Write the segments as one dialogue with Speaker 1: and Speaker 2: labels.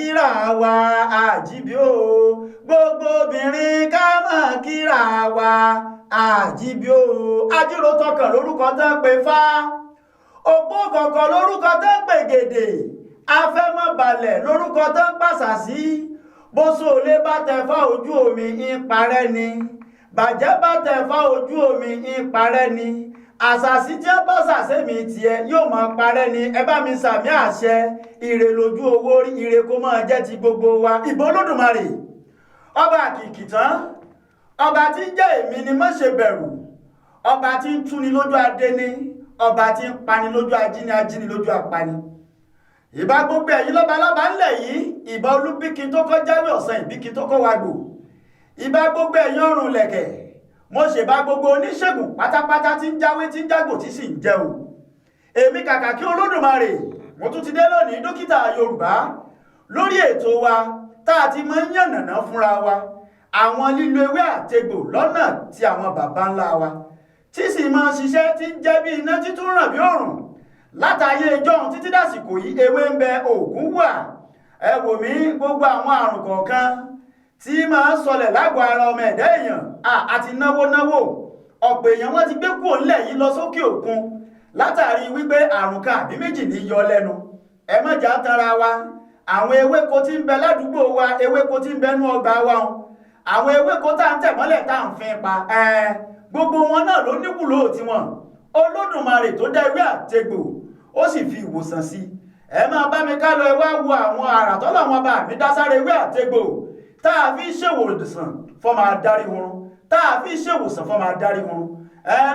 Speaker 1: kíra wa àjíbí o gbogbo obìnrin ká máa kíra wa àjíbí o ajírò tọkàn lórúkọ tán pè fá òpó kọ̀ọ̀kan lórúkọ tán pè gèdè afẹ́mọ́balẹ̀ lórúkọ tán pàṣà sí bóso lé bá tẹ̀fá ojú omi ń parẹ́ ni bàjẹ́ bá tẹ̀fá ojú omi ń parẹ́ ni àṣàṣì tí wọ́n bá ṣàṣẹ́mi tiẹ̀ yóò máa parẹ́ ni ẹ bá mi sàmì àṣẹ ire lójú owó rí ire kó máa jẹ́ ti gbogbo wa ìbò Olódùmarè ọba àkìkì tán ọba tí ń jẹ́ èmi ni má ṣe bẹ̀rù ọba tí ń túni lójú adé ni ọba tí ń pani lójú ajíni ajíni lójú apani ìbá gbogbo ẹ̀yin lọ́balọ́ba ńlẹ̀ yìí ìbá olúbíkin tó kọ́ jáwé ọ̀sán ìbíkin tó kọ́ wàgbò ìbá gbogbo ẹ̀yin ọrùn lẹ̀kẹ̀ mo ṣèbá gbogbo oníṣègùn pátápátá tí ń jáwé tí ń jágbò tí sì ń jẹun èmi kàkà kí Olódùmarè mo tún ti dé lónìí dókítà Yorùbá lórí ètò wa tá a ti máa ń yànnàná fúnra wa àwọn lílo ewé àtegbò lọ́nà tí àwọn bàbá ńlá wa tí sì máa ń ṣiṣẹ́ tí ń jẹ́ bí iná títún ràn bí òrùn látàyé ìjọ́un títí dàsìkò yìí ewé ń bẹ òògùn wà ẹ wò mí gbogbo àwọn àrùn kọ̀ọ̀kan tí máa ń sọlẹ̀ lágọ̀ọ́ ara ọmọ ẹ̀dá èèyàn àti náwó ọ̀pọ̀ èèyàn wọ́n ti gbé kúrò ńlẹ̀ yìí lọ sókè òkun látàrí wípé àrùn kan àbí méjì ní yọ lẹ́nu ẹ má jà tara wa àwọn ewéko tí ń bẹ ládùúgbò wa ewéko tí ń bẹ nú ọgbà wa àwọn ewéko tá à ń tẹ̀ mọ́lẹ̀ tá à ń fin pa gbogbo wọn náà ló níwúlò tiwọn Olódùmarè tó dá ewé àtegbò ó sì fi ìwòsàn sí ẹ máa bá mi ká lọ ẹ wá wo àwọn àrà tọ́lọ̀ wọn bá mi dá sára ewé àtegbò tá a fi ṣèwòsàn fọmọ adarí wọn tá a fi ṣèwòsàn fọmọ adarí wọn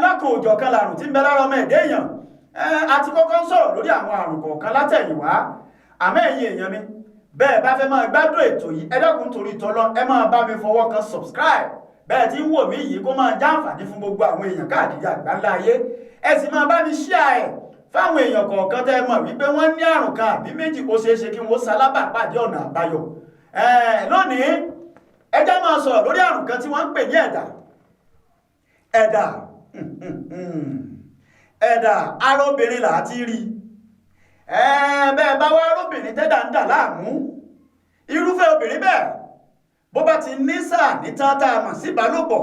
Speaker 1: lọ́kàn òjọ̀ kan làrùn tí ń bẹ lára ọmọ ẹ̀dẹ́ èèyàn àti kọ́kọ́ ń sọ̀rọ̀ lórí àwọn àrùn kọ̀ọ̀kan látẹ̀yìnwá àmọ́ ẹ̀yin èèyàn mi bẹ́ẹ̀ bá fẹ́ máa gbádùn ètò yìí ẹ dákun torí tọ́lọ́ ẹ máa bá mi fọwọ́ kan subscribe bẹ́ẹ̀ tí ń wò mí yìí kó máa jàǹfààní fún gbogbo àwọn èèyàn káàkiri àgbáńlá ayé ẹ sì máa bá mi share ẹ̀ fáwọn èèyàn kọ̀ọ̀kan tẹ́ mọ̀ wípé wọ́n ní àrùn kan àbí méjì kó ṣeé ṣe kí wọ́n ṣalábàápàdé ọ̀nà àbáyọ lónìí ẹ jẹ́ máa sọ̀rọ̀ lórí àrùn kan tí wọ́n ń pè ní ẹ̀dà ara obìnrin là á ti rí bẹ́ẹ̀ bá wá arúbìnrin tẹ́dà ń dà láàmú irúfẹ́ obìnrin bẹ́ẹ̀ bó bá ti ní sáà ní tán tá a mọ̀ sí ìbálòpọ̀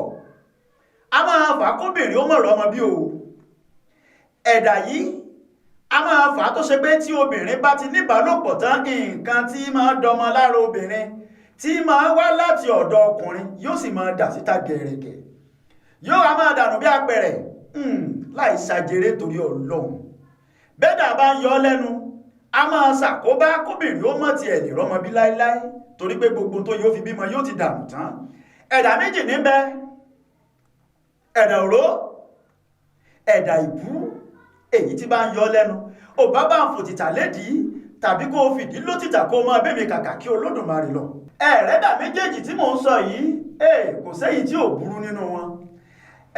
Speaker 1: a máa fà á kóbìnrin ó mọ̀rọ̀ ọmọ bí o ẹ̀dà yìí a máa fà á tó ṣe pé tí obìnrin bá ti ní ìbálòpọ̀ tán nǹkan tí máa dọmọ lára obìnrin tí máa wá láti ọ̀dọ̀ ọkùnrin yóò sì máa dà síta gẹ̀rẹ̀gẹ̀ yóò wá máa dànù bí apẹ̀rẹ̀ láì ṣàjèrè torí Ọlọ́run bẹ́ẹ̀dà bá ń yọ lẹ́nu a máa ṣàkóbá kóbìnrin ó mọ̀ ti ẹ̀ lè rọ́mọ bí láíláí torí pé gbogbo tó yóò fi bímọ yóò ti dànù tán ẹ̀dà méjì níbẹ̀ ẹ̀dà òró ẹ̀dà ìbú èyí tí bá ń yọ lẹ́nu ò bá ń fòtìtà lédìí tàbí kó o fìdí lótìtà kó o máa bẹ́mi kàkà kí Olódùmarè lọ ẹ̀rẹ́dà méjèèjì tí mò ń sọ yìí kò sẹ́yìn tí ò burú nínú wọn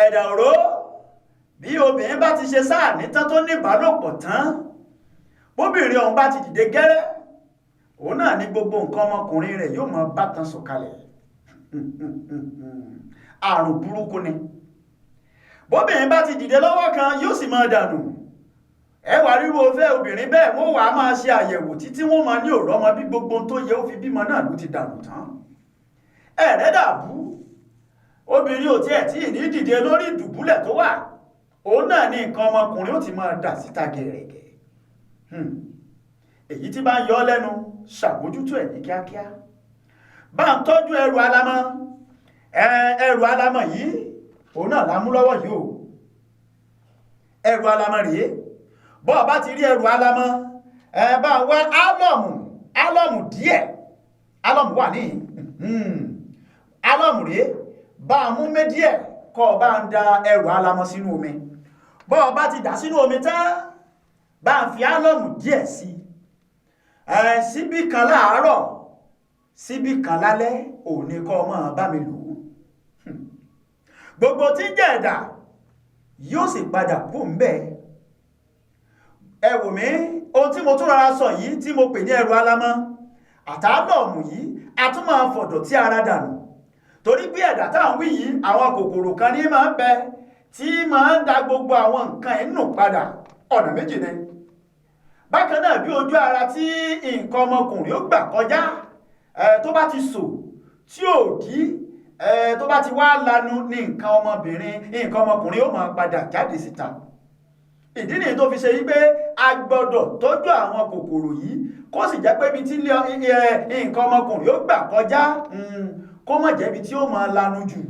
Speaker 1: ẹ̀dà òró bí obìnrin bá ti ṣe sáà ní tán tó ní ìbálòpọ̀ tán bóbìnrin ọ̀hún bá ti dìde gẹ́rẹ́ òun náà ní gbogbo nǹkan ọmọkùnrin rẹ̀ yóò máa bá tán sọ̀kalẹ̀ àrùn burúkú ni bóbìnrin bá ti dìde lọ́wọ́ kan yóò sì máa dànù ẹwà ríro fẹ́ obìnrin bẹ́ẹ̀ wọ́n wà á máa ṣe àyẹ̀wò títí wọ́n máa ní òrọ́ ọmọ bí gbogbo tó yẹ ó fi bímọ náà ló ti dànù tán ẹ̀rẹ́dàbú obìnrin ò tiẹ̀ tí ì ní dìde lórí ìdùbúlẹ̀ tó wà òun náà ní nǹkan ọmọkùnrin ó ti máa dà síta gẹ̀rẹ̀gẹ̀ èyí tí bá ń yọ lẹ́nu ṣàmójútó ẹ̀ ní kíákíá bá ń tọ́jú ẹrù alámọ̀ yìí òun náà lámú lọ́wọ́ yìí o ẹrù alámọ̀ rèé bọ́ọ̀ bá ti rí ẹrù alámọ̀ bá wá álọ̀mù díẹ̀ álọ̀mù wà ní álọ̀mù rèé bá mú médíẹ̀ kọ́ bá ń da ẹrù alámọ̀ sínú omi bọ́ọ̀ bá ti dà sínú omi tán bá ń fi álọ̀mù díẹ̀ sí síbí kan láàárọ̀ síbí kan lálẹ́ òní kọ́ mọ́ bá mi lò ó gbogbo tí jẹ́ ẹ̀dà yóò sì padà kú ń bẹ̀ ẹ wò mí ohun tí mo tún rárá sọ yìí tí mo pè ní ẹrù alámọ̀ àtàlọ́mù yìí a tún máa fọ̀dọ̀ tí ara dànù torí bí ẹ̀dà táwọn wí yìí àwọn kòkòrò kan ní máa ń bẹ tí máa ń da gbogbo àwọn nǹkan inú padà ọ̀nà méjì ni bákan náà bí ojú ara tí nǹkan ọmọkùnrin ó gbà kọjá tó bá ti sò tí ò dí tó bá ti wá lanu ní nǹkan ọmọkùnrin ó máa padà jáde síta. ìdí nìyí tó fi ṣe wípé a gbọ́dọ̀ tọ́jú àwọn kòkòrò yìí kó sì jẹ́ pé ibi tí nǹkan ọmọkùnrin ó gbà kọjá kó má jẹ́ ibi tí ó máa lanu jù.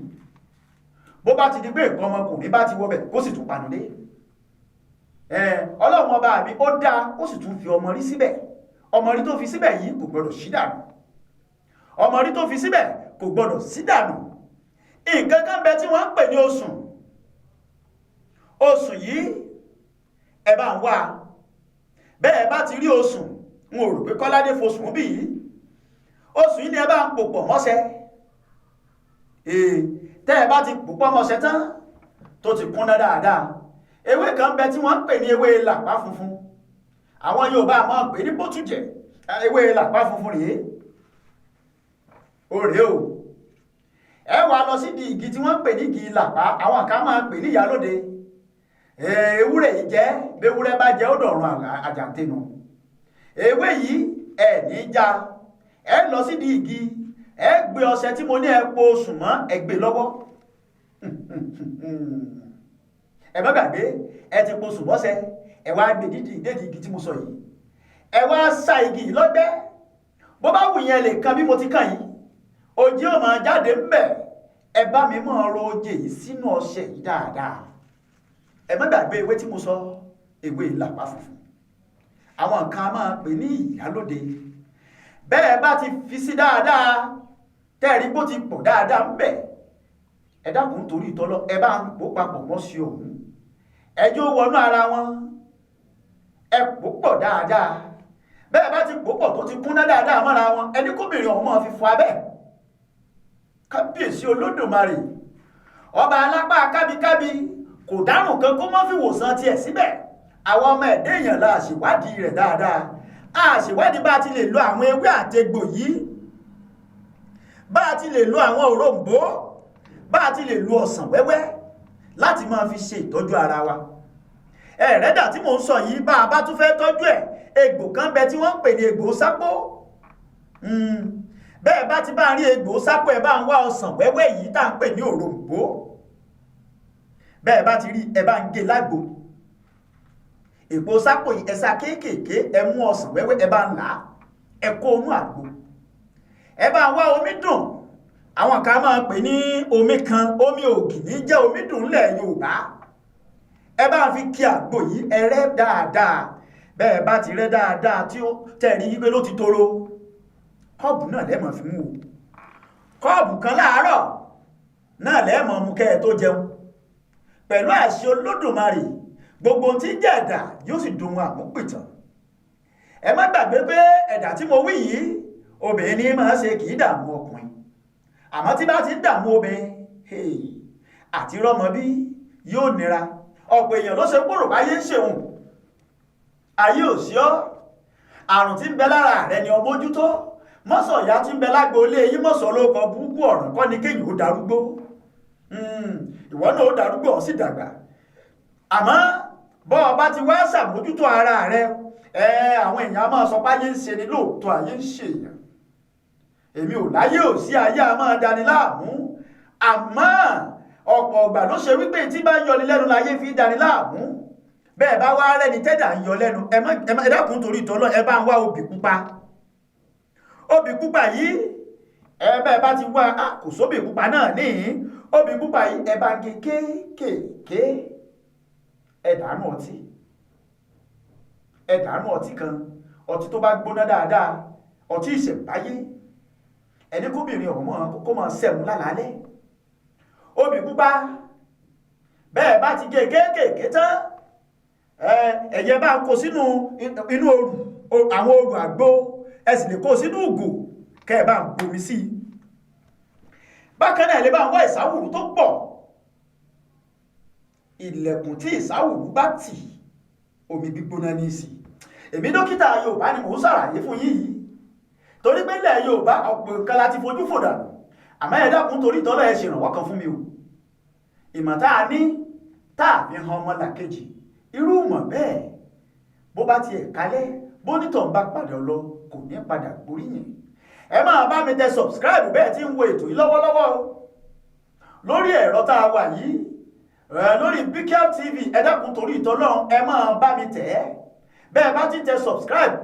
Speaker 1: bó bá ti di pé nǹkan ọmọkùnrin bá ti wọbẹ̀ kó sì tún panudé. ọlọ́run ọba mi ó dá ó sì tún fi ọmọ rí síbẹ̀. ọmọ rí tó fi síbẹ̀ yìí kò gbọ́dọ̀ sí dànù. ọmọ rí tó fi síbẹ̀ kò gbọ́dọ̀ sí dànù. nǹkan kan bẹ tí wọ́n ń pè ní osùn. osùn yìí ẹ bá ń wá bẹ́ẹ̀ bá ti rí osùn n ò rò pé Kọ́ládé fosùn bí yìí. osùn yìí ni ẹ bá ń pòpọ̀ mọ́ṣẹ́. tẹ́ ẹ bá ti pòpọ̀ mọ́ṣẹ́ tán tó ti kúnná dáadáa, ewé kan bẹ tí wọ́n ń pè ní ewé làpá funfun. àwọn Yorùbá máa ń pè ní bótújẹ. ewé làpá funfun rèé o. ẹ wá lọ sí di igi tí wọ́n ń pè ní igi làpá, àwọn kan máa ń pè ní ìyálóde. ewúrẹ́ yìí jẹ́ béwúrẹ́ bá jẹ́ ó dọ̀rùn àjàntẹnu. ewé yìí ẹ ní já, ẹ lọ sí di igi, ẹ gbé ọṣẹ tí mo ní ẹ po sùn mọ́ ẹ gbé lọ́wọ́. ẹ má gbàgbé ẹ ti po sùn mọ́ṣẹ, ẹ wá gbé dédì igi tí mo sọ yìí, ẹ wá sa igi yìí lọ́gbẹ́. bó bá wù yẹn lè kan bí mo ti kàn yìí, òjì ò máa jáde ń bẹ̀. ẹ bá mi máa ro oje yìí sínú ọṣẹ yìí dáadáa. ẹ má gbàgbé ewé tí mo sọ, ewé làpá funfun. àwọn kan máa pè ní ìyálóde. bẹ́ẹ̀ bá ti fi sí dáadáa, tẹ́ẹ̀rí bó ti pọ̀ dáadáa ń bẹ̀, ẹ dákun torí ìtọ́lọ́ ẹ bá ń pò papọ̀ mọ́ sí òun. ẹjọ́ wọnú ara wọn, ẹ pò pọ̀ dáadáa. bẹ́ẹ̀ bá ti pò pọ̀ tó ti kúnná dáadáa mọ́ra wọn, ẹni kóbìnrin ọ̀hún máa fi fọ abẹ́. kábíyèsí olódùmarè ọba alápá kábíkábí kò dárùn kan kó má fi wòsàn tiẹ̀ síbẹ̀. àwọn ọmọ ẹ̀dẹ́ èèyàn la ṣèwádìí rẹ̀ dáadáa. a ṣèwádìí bá a ti lè lo àwọn ewé àtegbò yìí, bá a ti lè lo àwọn òrombó, bá a ti lè lo ọsàn wẹ́wẹ́ láti máa fi ṣe ìtọ́jú ara wa. ẹ̀rẹ́dà tí mò ń sọ yìí, bá a bá tún fẹ́ tọ́jú ẹ̀, egbò kan bẹ tí wọ́n ń pè ní egbò sápó. bẹ́ẹ̀ bá ti bá rí egbò sápó, ẹ bá ń wá ọsàn wẹ́wẹ́ yìí tá à ń pè ní òrombó. bẹ́ẹ̀ bá ti rí, ẹ bá ń gé lágbo. egbò sápó yìí ẹ̀sà kéékèèké, ẹ mú ọsàn wẹ́wẹ́, ẹ bá ń là á, ẹ kó inú àgbo. ẹ bá ń wá omi dùn. àwọn kan máa pè ní omi kan, omi ògì ní jẹ́ omi dùn ńlẹ̀ Yorùbá. ẹ bá fi kí àgbo yìí, ẹ rẹ́ dáadáa. bẹ́ẹ̀ bá ti rẹ́ dáadáa tí ó tẹ̀rí wípé ló ti toro, kọ́ọ̀bù náà lẹ́mọ̀ fi mú o. kọ́ọ̀bù kan láàárọ̀ náà lẹ́mọ̀ mú kẹ́ ẹ tó jẹun. pẹ̀lú àṣẹ Olódùmarè, gbogbo tí ń jẹ́ ẹ̀dà yóò sì dohun àmúpìtàn. ẹ má gbàgbé pé ẹ̀dà tí mo wí yìí, obìnrin ní máa ṣe kì í dààmú ọkùnrin. àmọ́ tí bá ti ń dààmú obìnrin, àti rọ́mọ bí yóò nira. ọ̀pọ̀ èèyàn ló ṣe gbòrò báyé ń ṣeun. ayé ò sí ọ́. àrùn tí ń bẹ lára rẹ ni ọmọ ojútó. mọ́sọ̀ ìyá tí ń bẹ lágbo ilé yìí, mọ́sọ̀ ló kọ búkú ọ̀ràn kọ́ ni kéèyàn ó darúgbó. ìwọ náà ó darúgbó ó sì dàgbà. àmọ́ bọ́ ọ bá ti wá ṣàmójútó ara rẹ, àwọn èèyàn máa sọ pé ayé ń ṣe ni, lóòótọ́ ayé ń ṣe èèyàn. èmi ò láyé ò sí, ayé a máa dani láàmú. àmọ́ ọ̀pọ̀ ọgbà ló ṣe wípé tí bá ń yọni lẹ́nu láyé fi dani láàmú. bẹ́ẹ̀ bá wá rẹ́ni tẹ́dà ń yọ lẹ́nu, ẹ dákun torí ìtọ́lọ́, ẹ bá ń wá obì pupa. obì pupa yìí, bẹ́ẹ̀ bá ti wá, kò sóbì pupa náà níhìn. obì pupa yìí ẹ bá gé kéékèèké, ẹ dànù ọtí. ẹ dànù ọtí kan, ọtí tó bá gbóná dáadáa, ọtí ìṣẹ̀ǹbáyé. ẹni kóbìnrin ọ̀hún kó máa sẹ̀mú lálálẹ́. obì pupa bẹ́ẹ̀ bá ti gé kéékèèké tán, ẹ̀yẹ bá ń kó sínú inú àwọn òrù àgbo, ẹ sì lè kó sínú ògò kẹ́ ẹ bá ń bomi sí i. bákan náà lè bá ń wá ìsáwùrú tó pọ̀. ilẹ̀kùn tí ìsáwùrú bá tì, omi gbígbóná ní í sí. èmi dókítà Yorùbá ni mò ń ṣàlàyé fún yín yìí. torí pé ilẹ̀ Yorùbá ọ̀pọ̀ nǹkan láti fojú fò dànù. àmọ́ ẹ dákun torí ìtọ́lọ́ ẹ ṣèrànwọ́ kan fún mi o. ìmọ̀ tá a ní tá a fi hàn ọmọlàkejì, irú ìmọ̀ bẹ́ẹ̀ bó bá tiẹ̀ kálẹ̀ bónítọ̀ ń bá padà lọ kò ní padà gbóríyìn. ẹ máa bá mi tẹ subscribe bẹ́ẹ̀ tí ń wo ètò yìí lọ́wọ́lọ́wọ́ lórí ẹ̀rọ tá a wà yìí lórí BKL TV. ẹ dákun torí ìtọ́lọ́run ẹ máa bá mi tẹ̀ ẹ́ bẹ́ẹ̀ bá ti tẹ subscribe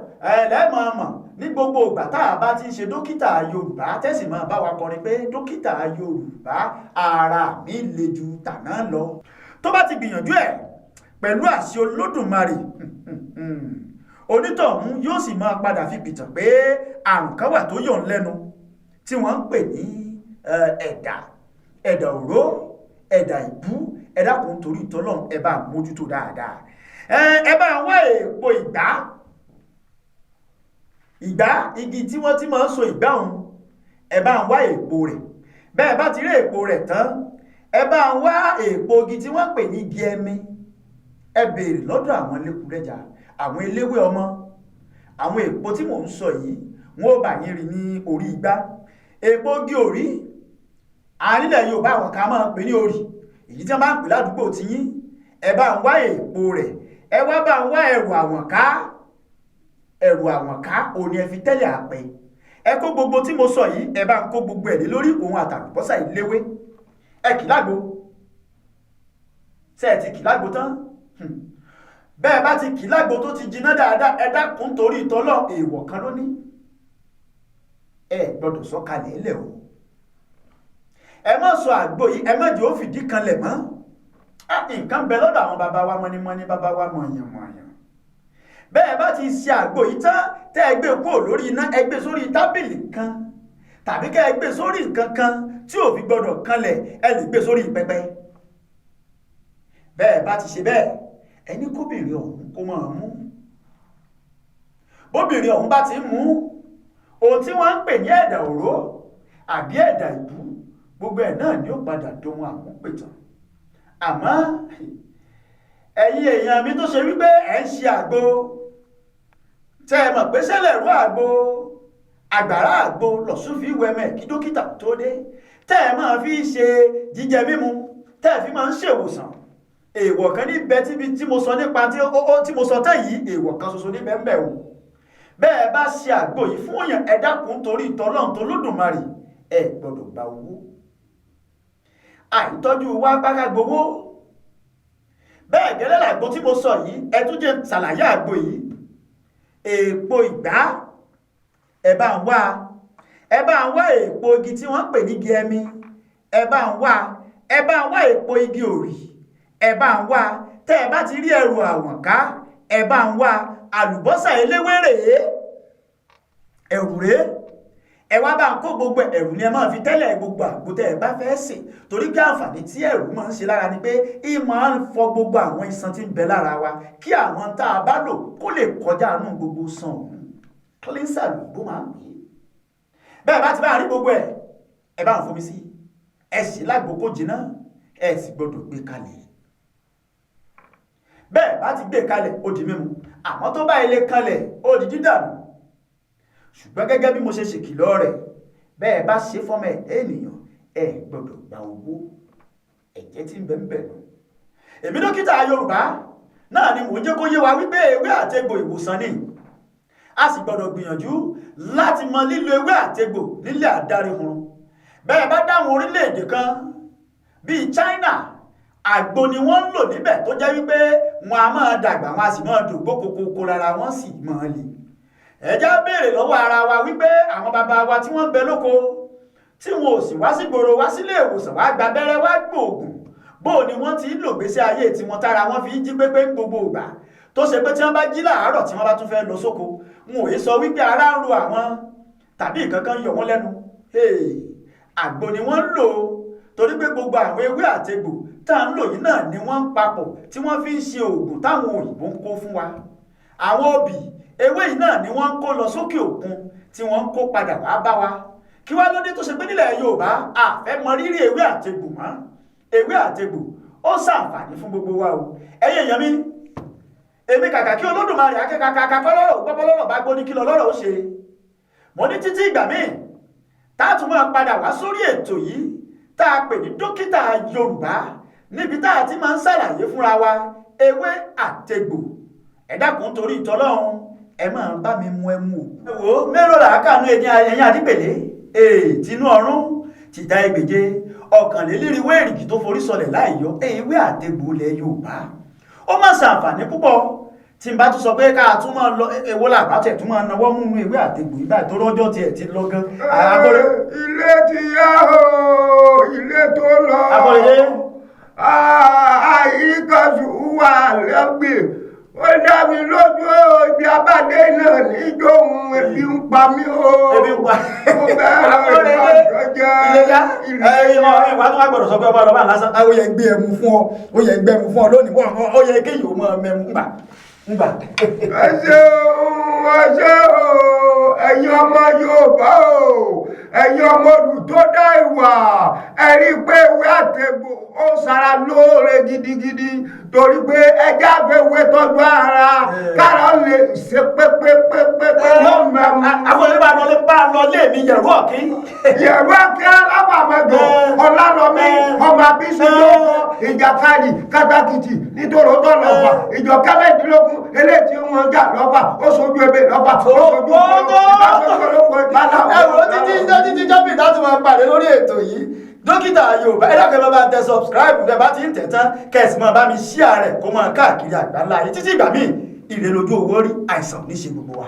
Speaker 1: lẹ́ẹ̀mọ̀ mọ̀ ní gbogbo ìgbà tá a bá ti ń ṣe dókítà Yorùbá tẹ́sí máa bá wa kọrin pé dókítà Yorùbá ara mi le ju tàná lọ. tó bá ti gbìyànjú ẹ̀ pẹ̀lú àṣẹ Olódùmarè onítọ̀hún yóò sì máa padà fi pìtàn pé àrùn kan wà tó yọ̀ ń lẹ́nu tí wọ́n ń pè ní ẹ̀dà òró ẹ̀dà ìbú. ẹ dákun torí ìtọ́lọ́run ẹ bá mójútó dáadáa. ẹ bá wá èèpo ìgbá igi tí wọ́n ti máa ń so ìgbá òun ẹ bá wá èèpo rẹ̀. bẹ́ẹ̀ bá ti rí èèpo rẹ̀ tán ẹ bá wá èèpo igi tí wọ́n pè ní igi ẹmi. ẹ béèrè lọ́dọ̀ àwọn lẹ́kùrẹ́jà àwọn eléwé ọmọ. àwọn èèpo tí mò ń sọ yìí wọ́n ó bà yín rí ní orí igbá. èèpo igi òrí ànílẹ̀ Yorùbá àwọn kan máa ń pè ní orí èyí tí wọ́n bá ń pè ládùúgbò tí yín. ẹ bá ń wá èèpo rẹ̀ ẹ wá bá ń wá ẹrù àwọ̀nká òní ẹ fi tẹ́lẹ̀ àpẹ. ẹ kó gbogbo tí mo sọ yìí ẹ bá ń kó gbogbo ẹ̀ lé lórí òun àtàlùbọ́sà ìléwé. ẹ kì lágbo ṣe ẹ ti kì lágbo tán bẹ́ẹ̀ bá ti kì lágbo tó ti jiná dáadáa ẹ dákun torí ìtọ́lọ̀ èèwọ̀ kan lóní ẹ gbọ́dọ̀ sọ kalẹ̀ ẹlẹ̀ o. ẹ má sọ àgbo yìí ẹ má jẹ́ ó fìdí kanlẹ̀ mọ́. nǹkan bẹ lọ́dọ̀ àwọn bàbá wa mọ́nímọ́ní bàbá wa mọ̀yàn. bẹ́ẹ̀ bá ti ṣe àgbo yìí tán tẹ́ ẹ gbé kúrò lórí iná ẹ gbé sórí tábìlì kan tàbí kẹ́ ẹ gbé sórí nǹkan kan tí ò fi gbọ́dọ̀ kanlẹ̀ ẹ lè gbé sórí pẹpẹ. bẹ́ẹ̀ bá ti ṣe bẹ́ẹ̀ ẹni kóbìnrin ọ̀hún kó máa mú. bóbìnrin ọ̀hún bá ti mú ohun tí wọ́n ń pè ní ẹ̀dà òró àbí ẹ̀dà ìbú gbogbo ẹ̀ náà ni ó padà dohun àmúpètàn. àmọ́ ẹ̀yin èèyàn mi tó ṣe wípé ẹ̀ ń ṣe àgbo tẹ́ ẹ mọ̀ pé ṣẹlẹ̀ rú àgbo àgbàrá àgbo lọ̀sùn fi wẹ̀mẹ̀ kí dókítà tó dé tẹ́ ẹ máa fi ṣe jíjẹ mímu tẹ́ ẹ fi máa ń ṣèwòsàn. èèwọ̀ kan níbẹ̀ tí mo sọ nípa tí mo sọ tán yìí èèwọ̀ kan ṣoṣo níbẹ̀ ń bẹ̀ o. bẹ́ẹ̀ bá ṣe àgbo yìí fún èèyàn ẹ dákun torí ìtọ́lọ́run tó lódùmarè ẹ gbọ́dọ̀ gba owó. àìtọ́jú wa pákà gbowó. bẹ́ẹ̀ gẹ́lẹ́ làgbo tí mo sọ yìí ẹ tún jẹ́ ṣàlàyé àgbo yìí. èèpo ìgbá ẹ bá ń wá èèpo igi tí wọ́n pè ní igi ẹmi ẹ bá ń wá èèpo igi òrì ẹ bá ń wá. tẹ́ ẹ bá ti rí ẹrù àwọ̀nká ẹ bá ń wá. àlùbọ́sà eléwé rèé ẹrù rèé ẹ wá bá ń kó gbogbo ẹrù ni ẹ máa fi tẹ́lẹ̀ gbogbo àgbo tẹ́ ẹ bá fẹ́ sè torí kí àǹfààní tí ẹrù máa ń ṣe lára ni pé í máa ń fọ gbogbo àwọn iṣan tí ń bẹ lára wa kí àwọn tá a bá lò kó lè kọjá àánú gbogbo sàn òun cleanser lòbó máa ń pè é. bẹ́ẹ̀ bá ti bá rí gbogbo ẹ bá ń fomi sí ẹ sì lágbo kó jiná ẹ sì gbọdọ̀ gbé kalẹ̀. bẹ́ẹ̀ bá ti gbé kalẹ̀ ó di mímu àmọ́ tó bá ilé kalẹ̀ ó di dídànù. ṣùgbọ́n gẹ́gẹ́ bí mo ṣe ṣèkìlọ̀ rẹ̀ bẹ́ẹ̀ bá ṣe fọ́mọ ènìyàn ẹ gbọ́dọ̀ gba owó ẹ̀jẹ̀ tí ń bẹ ń bẹ nù. èmi dókítà Yorùbá náà ni mò ń jẹ́ kó yé wa wípé ewé àtegbò ìwòsàn ni. a sì gbọ́dọ̀ gbìyànjú láti mọ lílo ewé àtegbò nílẹ̀ àdáríhun. bẹ́ẹ̀ bá dáwọn orílẹ̀-èdè kan bíi China àgbo ni wọ́n ń lò níbẹ̀ tó jẹ́ wípé wọn a máa dàgbà wọn a sì máa dògbò kókó lára wọn sì máa le. ẹ jẹ́ béèrè lọ́wọ́ ara wa wípé àwọn bàbá wa tí wọ́n ń bẹ lóko tí wọn ò sì wá sí gbòòrò wá sílé ìwòsàn wá gba abẹ́rẹ́ wá gbòògùn bó ni wọ́n ti ń lò gbésí ayé tí wọ́n tára wọn fi ń jí pépé gbogbo ìgbà tó ṣe pé tí wọ́n bá jí láàárọ̀ tí wọ́n bá tún fẹ́ lọ sóko wọn ò yé sọ wípé ara ń ro àwọn tàbí nǹkan kan yọ wọ́n lẹ́nu. àgbo ni wọ́n ń lò torí pé gbogbo àwọn ewé àtegbò tá à ń lò yìí náà ni wọ́n ń papọ̀ tí wọ́n fi ń ṣe oògùn táwọn òyìnbó ń kó fún wa. àwọn obì ewé yìí náà ni wọ́n ń kó lọ sókè òkun tí wọ́n ń kó padà wá bá wa. kí wá lóde tó ṣe pé nílẹ̀ Yorùbá àfẹ́ mọ rírì ewé àtegbò mọ́. ewé àtegbò ó ṣàǹfààní fún gbogbo wa o. ẹ̀yin èèyàn mi èmi kàkà kí Olódùmarè akẹ́kàkà kọ́lọ́rọ̀ gbọ́pọ́lọ́rọ̀ bá gbóní kí lọ́rọ̀ ó ṣe. mo ní títí ìgbà míì tá a tún máa padà wá sórí ètò yìí tá a pè ní dókítà Yorùbá níbi tá a ti máa ń ṣàlàyé fúnra wa ewé àtegbò ẹ dákun torí ìtọ́lọ́run ẹ máa bá mi mu ẹmu o. ẹ wò ó mélòó làákàánú ẹ̀yìn àdìpèlé tinú ọ̀run tìta ẹgbèje ọ̀kànlélírínwó èrìgì tó forí sọlẹ̀ láìyọ ewé àtegbò ilẹ̀ Yorùbá ó máa ṣàǹfààní púpọ̀ tí n bá tún sọ pé ká tún máa lọ èwo làbátẹ̀ tún máa nawọ́ múnú ewé àtegbò ìgbà tó rọ́jọ́ tiẹ̀ ti lọ gan.
Speaker 2: ilé ti yá o ilé tó lọ àyíkàṣù wà lẹ́gbẹ̀ẹ́ ó dá mi lójú ibi abádé náà níjó ohun ebi ń pa mí o.
Speaker 1: ebi ń pa
Speaker 2: mo bẹ̀rẹ̀ ìrìnàjò
Speaker 1: ìlera ìwà tó wà gbọ́dọ̀ sọ pé ọba ọlọ́ba lásán. ó yẹ gbé ẹmu fún ọ ó yẹ gbé ẹmu fún ọ lónìí ó yẹ kéyìí ó máa mẹmu ńgbà.
Speaker 2: ẹ ṣé o ẹ̀yin ọmọ Yorùbá o ẹ̀yin ọmọ olùtọ́dá ìwà ẹ rí i pé ìwé àtẹ̀gbò ó sara lóore gidigidi torí pé ẹja fẹ́wé tọ́jú ara kára lè ṣe pépépépépé lọ́mọ.
Speaker 1: àwọn ilé bá lọ lé mi yẹ̀rú ọ̀kí.
Speaker 2: yẹ̀rú ọ̀kí alábàámẹ́jọ ọ̀làlọ́mí ọmọ abísí lóko ìjàkadì kátàkìtì nítorí tó lọ́fà ìjọ kẹlẹ́dínlógún eléyìí tí wọ́n jà lọ́fà ó sojú ebè lọ́fà ó sojú
Speaker 1: títí jọ́bì láti máa pàdé lórí ètò yìí dókítà Yorùbá ẹ dákẹ́ máa bá tẹ subscribe bẹ́ẹ̀ bá ti ń tẹ̀ tán kẹ̀sì máa bá mi share rẹ̀ kó máa káàkiri àgbáńlá yìí títí ìgbà míì ìrè lójú owó rí àìsàn níṣe gbogbo wa.